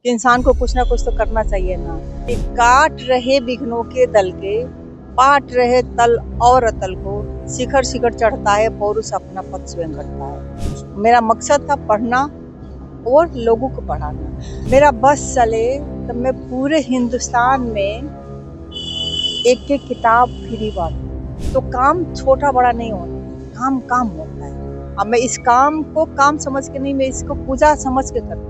कि इंसान को कुछ ना कुछ तो करना चाहिए ना। कि काट रहे विघ्नों के दल के, पाट रहे तल और अतल को, शिखर शिखर चढ़ता है पौरुष अपना पद स्वयं करता है। मेरा मकसद था पढ़ना और लोगों को पढ़ाना। मेरा बस चले तो मैं पूरे हिंदुस्तान में एक एक किताब फ्री बांटूं। तो काम छोटा बड़ा नहीं होता, काम काम होता है। अब मैं इस काम को काम समझ के नहीं, मैं इसको पूजा समझ के करती हूँ।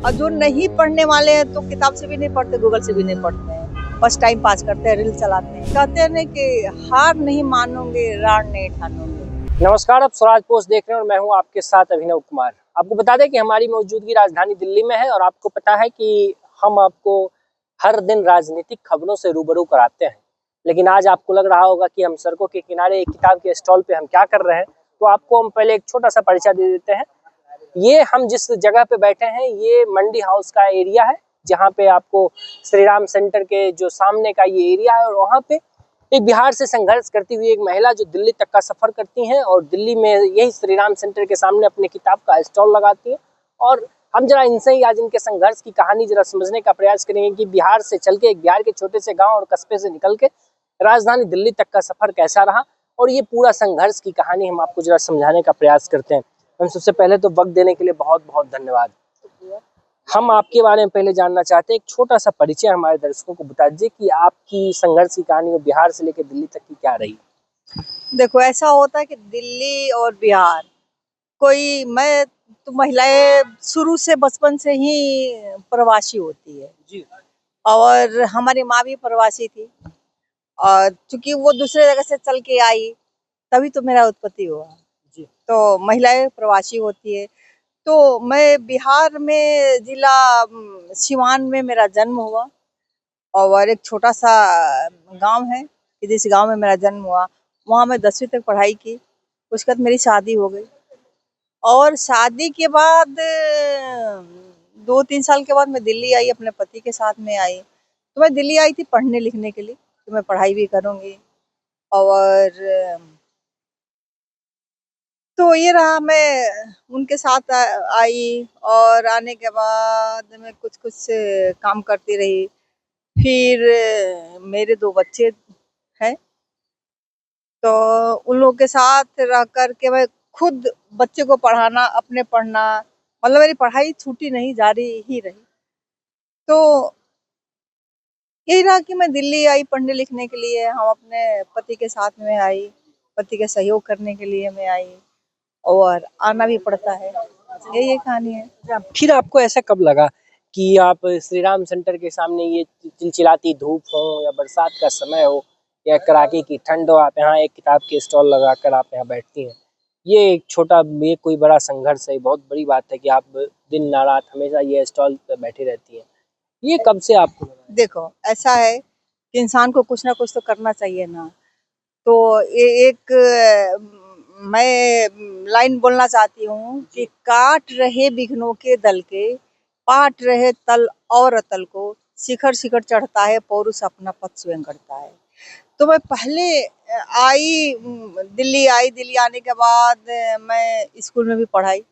और जो नहीं पढ़ने वाले हैं तो किताब से भी नहीं पढ़ते, गूगल से भी नहीं पढ़ते हैं, बस टाइम पास करते हैं, रील चलाते हैं। कहते हैं ना कि हार नहीं मानोगे, रार नहीं ठानोगे। नमस्कार, आप स्वराज पोस्ट देख रहे हैं और मैं हूं आपके साथ अभिनव कुमार। आपको बता दें कि हमारी मौजूदगी राजधानी दिल्ली में है और आपको पता है कि हम आपको हर दिन राजनीतिक खबरों से रूबरू कराते हैं। लेकिन आज आपको लग रहा होगा कि हम सड़कों के किनारे एक किताब के स्टॉल पे हम क्या कर रहे हैं, तो आपको हम पहले एक छोटा सा परिचय दे देते हैं। ये हम जिस जगह पे बैठे हैं ये मंडी हाउस का एरिया है, जहाँ पे आपको श्री राम सेंटर के जो सामने का ये एरिया है। और वहाँ पे एक बिहार से संघर्ष करती हुई एक महिला जो दिल्ली तक का सफर करती हैं और दिल्ली में यही श्री राम सेंटर के सामने अपने किताब का स्टॉल लगाती है। और हम जरा इनसे ही आज इनके संघर्ष की कहानी जरा समझने का प्रयास करेंगे कि बिहार से चल के, बिहार के छोटे से गांव और कस्बे से निकल के राजधानी दिल्ली तक का सफर कैसा रहा और ये पूरा संघर्ष की कहानी हम आपको जरा समझाने का प्रयास करते हैं। हम सबसे पहले तो वक्त देने के लिए बहुत बहुत धन्यवाद। हम आपके बारे में पहले जानना चाहते हैं, एक छोटा सा परिचय हमारे दर्शकों को बता दीजिए कि आपकी संघर्ष की कहानी वो बिहार से लेकर दिल्ली तक की क्या रही। देखो, ऐसा होता है कि दिल्ली और बिहार, कोई मैं तो महिलाएं शुरू से बचपन से ही प्रवासी होती है जी और हमारी माँ भी प्रवासी थी। और चूंकि वो दूसरे जगह से चल के आई तभी तो मेरा उत्पत्ति हुआ। जी तो महिलाएं प्रवासी होती है। तो मैं बिहार में जिला सिवान में मेरा जन्म हुआ और एक छोटा सा गांव है कि जिस गांव में मेरा जन्म हुआ वहाँ मैं 10वीं तक पढ़ाई की। उसके बाद मेरी शादी हो गई और शादी के बाद 2-3 साल के बाद मैं दिल्ली आई, अपने पति के साथ में आई। तो मैं दिल्ली आई थी पढ़ने लिखने के लिए कि मैं पढ़ाई भी करूँगी। और तो ये रहा, मैं उनके साथ आई और आने के बाद मैं कुछ कुछ काम करती रही। फिर मेरे 2 बच्चे हैं, तो उन लोगों के साथ रह कर के मैं खुद बच्चे को पढ़ाना, अपने पढ़ना, मतलब मेरी पढ़ाई छूटी नहीं, जारी ही रही। तो यही रहा कि मैं दिल्ली आई पढ़ने लिखने के लिए, हम अपने पति के साथ में आई, पति के सहयोग करने के लिए मैं आई और आना भी पड़ता है। यही कहानी है। फिर आपको ऐसा कब लगा कि आप श्री राम सेंटर के सामने ये चिलचिलाती धूप हो या बरसात का समय हो या कड़ाके की ठंड हो, आप यहाँ एक किताब के स्टॉल लगाकर आप यहाँ बैठती हैं। ये एक छोटा, ये कोई बड़ा संघर्ष है, बहुत बड़ी बात है कि आप दिन ना रात हमेशा ये स्टॉल पे बैठी रहती हैं। ये कब से आपको लगा? देखो, ऐसा है कि इंसान को कुछ ना कुछ तो करना चाहिए ना। तो ये एक मैं लाइन बोलना चाहती हूँ कि काट रहे विघ्नों के दल के, पाट रहे तल और अतल को, शिखर शिखर चढ़ता है पौरुष अपना पद स्वयं करता है। तो मैं पहले आई, दिल्ली आई। दिल्ली आने के बाद मैं स्कूल में भी पढ़ाई।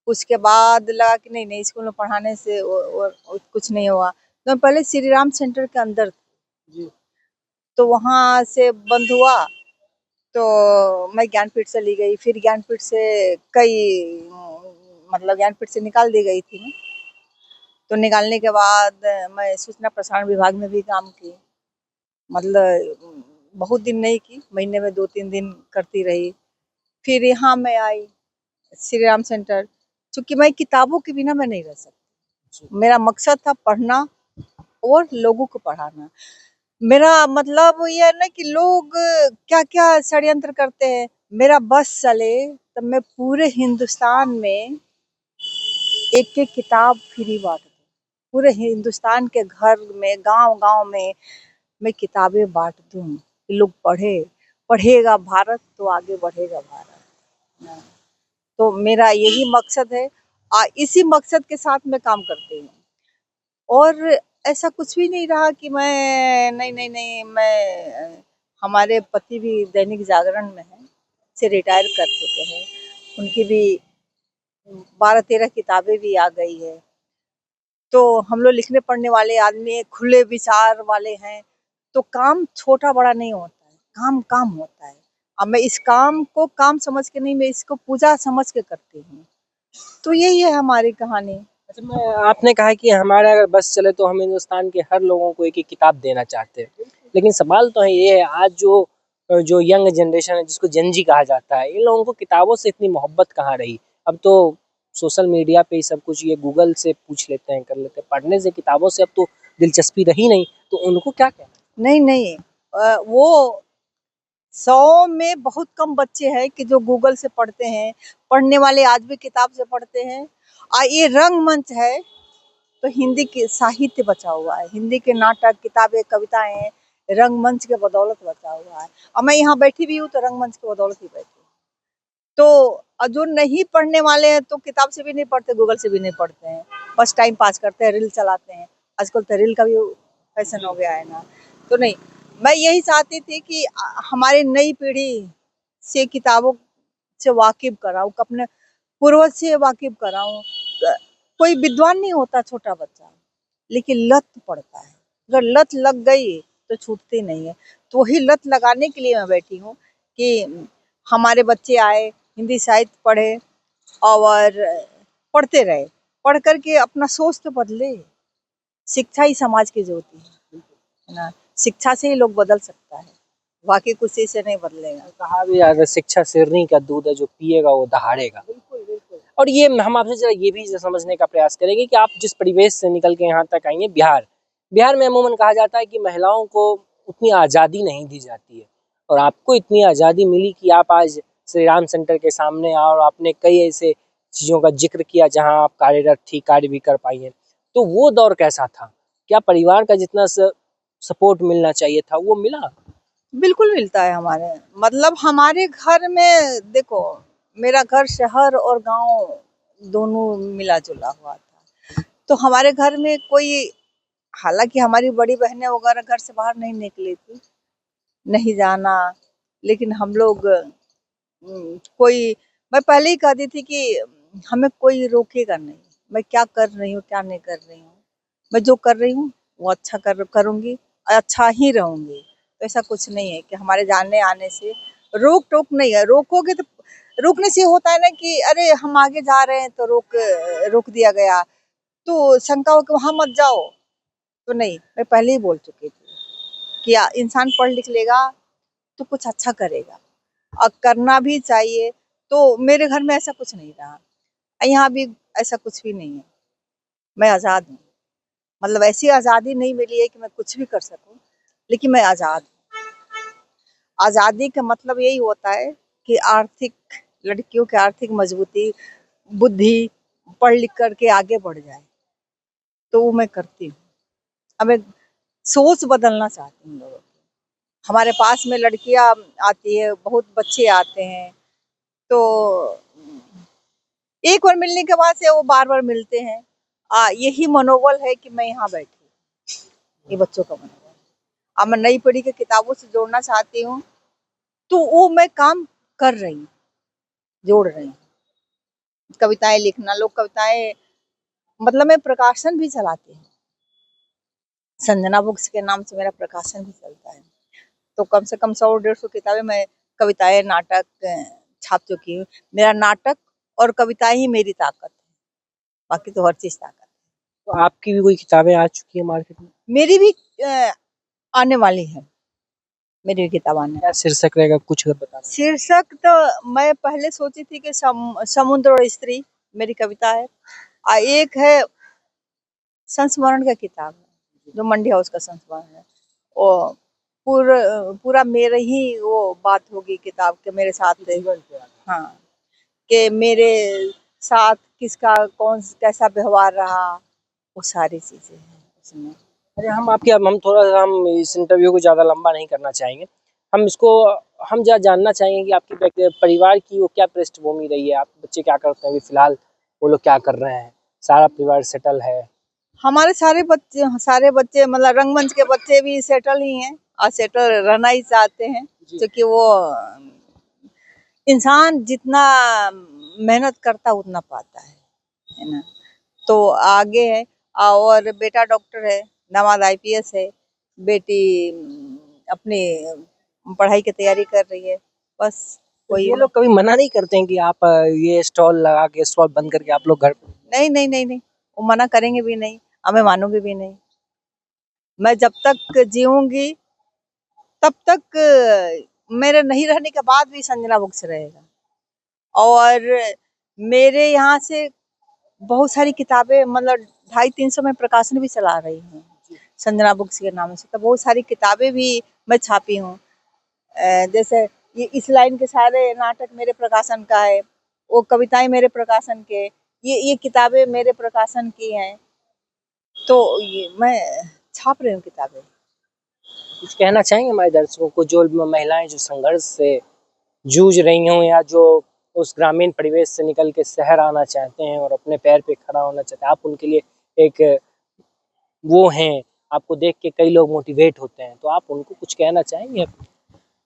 उसके बाद लगा कि नहीं नहीं, स्कूल में पढ़ाने से कुछ नहीं हुआ। तो मैं पहले श्री राम सेंटर के अंदर थी। जी तो वहाँ से बंद हुआ तो मैं ज्ञानपीठ से ली गई। फिर ज्ञानपीठ से कई मतलब ज्ञानपीठ से निकाल दी गई थी मैं। तो निकालने के बाद मैं सूचना प्रसारण विभाग में भी काम की। मतलब बहुत दिन नहीं की, महीने में 2-3 दिन करती रही। फिर यहाँ मैं आई श्री राम सेंटर। क्योंकि मैं किताबों के बिना मैं नहीं रह जी। सकती। मेरा मकसद था पढ़ना और लोगों को पढ़ाना। मेरा मतलब ये है ना कि लोग क्या क्या षड्यंत्र करते हैं। मेरा बस चले तो मैं पूरे हिंदुस्तान में एक एक किताब फ्री बांट दूं। पूरे हिंदुस्तान के घर में, गांव गांव में मैं किताबें बांट दूं कि लोग पढ़े। पढ़ेगा भारत तो आगे बढ़ेगा भारत। तो मेरा यही मकसद है। इसी मकसद के साथ मैं काम करती हूँ। और ऐसा कुछ भी नहीं रहा कि मैं नहीं नहीं नहीं मैं हमारे पति भी दैनिक जागरण में है, से रिटायर कर चुके हैं। उनकी भी 12-13 किताबें भी आ गई है। तो हम लोग लिखने पढ़ने वाले आदमी हैं, खुले विचार वाले हैं, तो काम छोटा बड़ा नहीं होता है, काम काम होता है। अब मैं इस काम को काम समझ के नहीं, मैं इसको पूजा समझ के करती हूँ। तो यही है हमारी कहानी। अच्छा, मैं आपने कहा कि हमारा अगर बस चले तो हम हिंदुस्तान के हर लोगों को एक एक किताब देना चाहते हैं, लेकिन सवाल तो है ये है, आज जो यंग जनरेशन है जिसको जेनजी कहा जाता है, इन लोगों को किताबों से इतनी मोहब्बत कहाँ रही। अब तो सोशल मीडिया पे ही सब कुछ, ये गूगल से पूछ लेते हैं, कर लेते हैं, पढ़ने से किताबों से अब तो दिलचस्पी रही नहीं, तो उनको क्या कहना? नहीं नहीं, वो 100 में बहुत कम बच्चे हैं कि जो गूगल से पढ़ते हैं। पढ़ने वाले आज भी किताब से पढ़ते हैं। ये रंगमंच है तो हिंदी के साहित्य बचा हुआ है, हिंदी के नाटक, किताबें, कविताएं रंगमंच के बदौलत बचा हुआ है। और मैं यहाँ बैठी भी हूँ तो रंगमंच के बदौलत ही बैठी हूँ। तो जो नहीं पढ़ने वाले हैं तो किताब से भी नहीं पढ़ते, गूगल से भी नहीं पढ़ते हैं, बस टाइम पास करते हैं, रील चलाते हैं। आजकल तो रील का भी फैशन हो गया है ना। तो नहीं, मैं यही चाहती थी कि हमारी नई पीढ़ी से किताबों से वाकिफ कराऊं, अपने पूर्वज से वाकिफ कराऊं। कोई विद्वान नहीं होता छोटा बच्चा, लेकिन लत पड़ता है। अगर लत लग गई तो छूटती नहीं है। तो वही लत लगाने के लिए मैं बैठी हूँ कि हमारे बच्चे आए, हिंदी साहित्य पढ़े और पढ़ते रहे, पढ़ करके अपना सोच तो बदले। शिक्षा ही समाज की ज्योति है ना। शिक्षा से ही लोग बदल सकता है, बाकी कुछ से नहीं बदलेगा। कहा भी जाता है, शिक्षा शेरनी का दूध है, जो पिएगा वो दहाड़ेगा। बिल्कुल बिल्कुल। और ये हम आपसे जरा ये भी समझने का प्रयास करेंगे कि आप जिस परिवेश से निकल के यहाँ तक आई हैं, बिहार में अमूमन कहा जाता है कि महिलाओं को उतनी आज़ादी नहीं दी जाती है, और आपको इतनी आज़ादी मिली कि आप आज श्री राम सेंटर के सामने और आपने कई ऐसे चीज़ों का जिक्र किया जहाँ आप कार्यरत थी, कार्य भी कर पाई हैं। तो वो दौर कैसा था? क्या परिवार का जितना सपोर्ट मिलना चाहिए था वो मिला? बिल्कुल मिलता है हमारे, मतलब हमारे घर में देखो, मेरा घर शहर और गांव दोनों मिला जुला हुआ था। तो हमारे घर में कोई, हालांकि हमारी बड़ी बहनें वगैरह घर से बाहर नहीं निकली थी, नहीं जाना, लेकिन हम लोग कोई, मैं पहले ही कहती थी कि हमें कोई रोकेगा नहीं। मैं क्या कर रही हूँ क्या नहीं कर रही हूँ, मैं जो कर रही हूँ वो अच्छा करूँगी, अच्छा ही रहूँगी। तो ऐसा कुछ नहीं है कि हमारे जाने आने से रोक टोक नहीं है। रोकोगे तो, रोकने से होता है ना कि अरे हम आगे जा रहे हैं तो रोक दिया गया, तो शंका हो कि वहाँ मत जाओ। तो नहीं, मैं पहले ही बोल चुकी थी कि इंसान पढ़ लिख लेगा तो कुछ अच्छा करेगा और करना भी चाहिए। तो मेरे घर में ऐसा कुछ नहीं रहा, यहाँ भी ऐसा कुछ भी नहीं है। मैं आज़ाद हूँ, मतलब ऐसी आज़ादी नहीं मिली है कि मैं कुछ भी कर सकूं, लेकिन मैं आज़ाद हूँ। आज़ादी का मतलब यही होता है कि आर्थिक, लड़कियों की आर्थिक मजबूती, बुद्धि, पढ़ लिख करके आगे बढ़ जाए, तो वो मैं करती हूँ। अब मैं सोच बदलना चाहती हूँ लोगों की। हमारे पास में लड़कियां आती है, बहुत बच्चे आते हैं, तो एक बार मिलने के बाद से वो बार बार मिलते हैं। यही मनोबल है कि मैं यहाँ बैठी, ये बच्चों का मनोबल। अब मैं नई पीढ़ी के किताबों से जोड़ना चाहती हूँ, तो वो मैं काम कर रही हूँ, जोड़ रही हूँ। कविताएं लिखना, लोग कविताएं, मतलब मैं प्रकाशन भी चलाती हूँ, संजना बुक्स के नाम से मेरा प्रकाशन भी चलता है। तो कम से कम 100-150 किताबें मैं, कविताएं, नाटक छाप चुकी हूँ। मेरा नाटक और कविताएं ही मेरी ताकत है, बाकी तो हर चीज ताकत है। तो आपकी भी कोई किताबें आ चुकी है मार्केट में? मेरी भी आने वाली है, मेरी भी किताब आने। क्या शीर्षक रहेगा, कुछ अगर बता दें? शीर्षक तो मैं पहले सोची थी कि समुद्र और स्त्री मेरी कविता है, और एक है संस्मरण का किताब है, जो मंडी हाउस का संस्मरण है। वो पूरा मेरे ही वो बात होगी किताब के, मेरे साथ। हाँ, कि मेरे साथ किसका कौन कैसा व्यवहार रहा, वो सारी चीजें हैं उसमें। अरे हम थोड़ा सा, हम इस इंटरव्यू को ज़्यादा लंबा नहीं करना चाहेंगे। हम इसको, हम जानना चाहेंगे कि आपके परिवार की वो क्या पृष्ठभूमि रही है, आपके बच्चे क्या करते हैं अभी फिलहाल, वो लोग क्या कर रहे हैं, सारा परिवार सेटल है? हमारे सारे बच्चे मतलब रंगमंच के बच्चे भी सेटल ही हैं, और सेटल रहना ही चाहते हैं, क्योंकि वो इंसान जितना मेहनत करता उतना पाता है ना। तो आगे है, और बेटा डॉक्टर है, दामाद आईपीएस है, बेटी अपनी पढ़ाई की तैयारी कर रही है। बस तो वही ये लोग कभी मना नहीं करते हैं कि आप ये स्टॉल लगा के स्टॉल बंद करके आप लोग घर पे? नहीं नहीं नहीं नहीं, वो मना करेंगे भी नहीं, हमें मानूंगी भी नहीं। मैं जब तक जीऊंगी तब तक मेरे नहीं रहने के बाद भी संजना बुक्स रहेगा। और मेरे यहाँ से बहुत सारी किताबें, मतलब 250-300 में प्रकाशन भी चला रही हूँ संजना बुक्स के नाम से। तो बहुत सारी किताबें भी मैं छापी हूँ। जैसे ये इस लाइन के सारे नाटक मेरे प्रकाशन का है, वो कविताएं मेरे प्रकाशन के, ये किताबें मेरे प्रकाशन की हैं। तो ये मैं छाप रही हूँ किताबें। कुछ कहना चाहेंगे हमारे दर्शकों को, जो महिलाएं जो संघर्ष से जूझ रही हों या जो उस ग्रामीण परिवेश से निकल के शहर आना चाहते हैं और अपने पैर पे खड़ा होना चाहते हैं, आप उनके लिए एक वो हैं, आपको देख के कई लोग मोटिवेट होते हैं, तो आप उनको कुछ कहना चाहेंगे?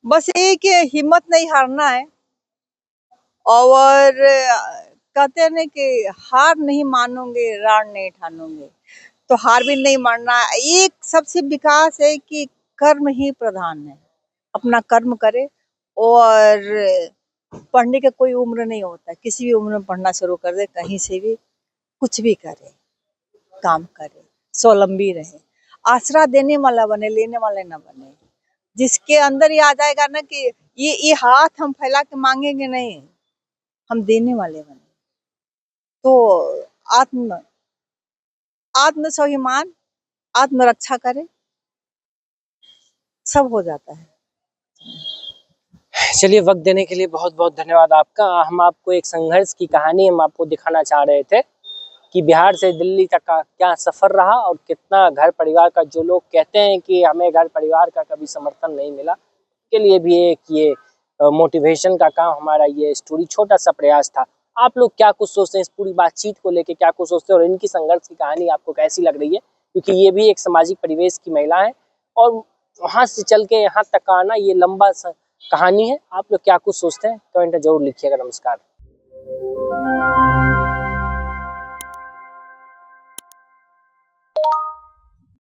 बस ये कि हिम्मत नहीं हारना है, और कहते हैं ना कि हार नहीं मानोगे रार नहीं ठानोगे, तो हार भी नहीं मानना। एक सबसे विकास है कि कर्म ही प्रधान है, अपना कर्म करे। और पढ़ने का कोई उम्र नहीं होता, किसी भी उम्र में पढ़ना शुरू कर दे, कहीं से भी कुछ भी करे, काम करे, स्वावलंबी रहे, आसरा देने वाला बने, लेने वाले ना बने। जिसके अंदर ये आ जाएगा ना कि ये हाथ हम फैला के मांगेंगे नहीं, हम देने वाले बने, तो आत्म स्वाभिमान, आत्मरक्षा करे, सब हो जाता है। चलिए, वक्त देने के लिए बहुत बहुत धन्यवाद आपका। हम आपको एक संघर्ष की कहानी हम आपको दिखाना चाह रहे थे कि बिहार से दिल्ली तक का क्या सफ़र रहा और कितना घर परिवार का, जो लोग कहते हैं कि हमें घर परिवार का कभी समर्थन नहीं मिला, के लिए भी एक ये मोटिवेशन का काम हमारा ये स्टोरी छोटा सा प्रयास था। आप लोग क्या कुछ सोचते हैं इस पूरी बातचीत को लेके, क्या कुछ सोचते हैं और इनकी संघर्ष की कहानी आपको कैसी लग रही है? क्योंकि ये भी एक सामाजिक परिवेश की महिला है और वहाँ से चल के यहाँ तक आना ये लंबा कहानी है। आप लोग क्या कुछ सोचते हैं कमेंट में जरूर लिखिएगा। नमस्कार।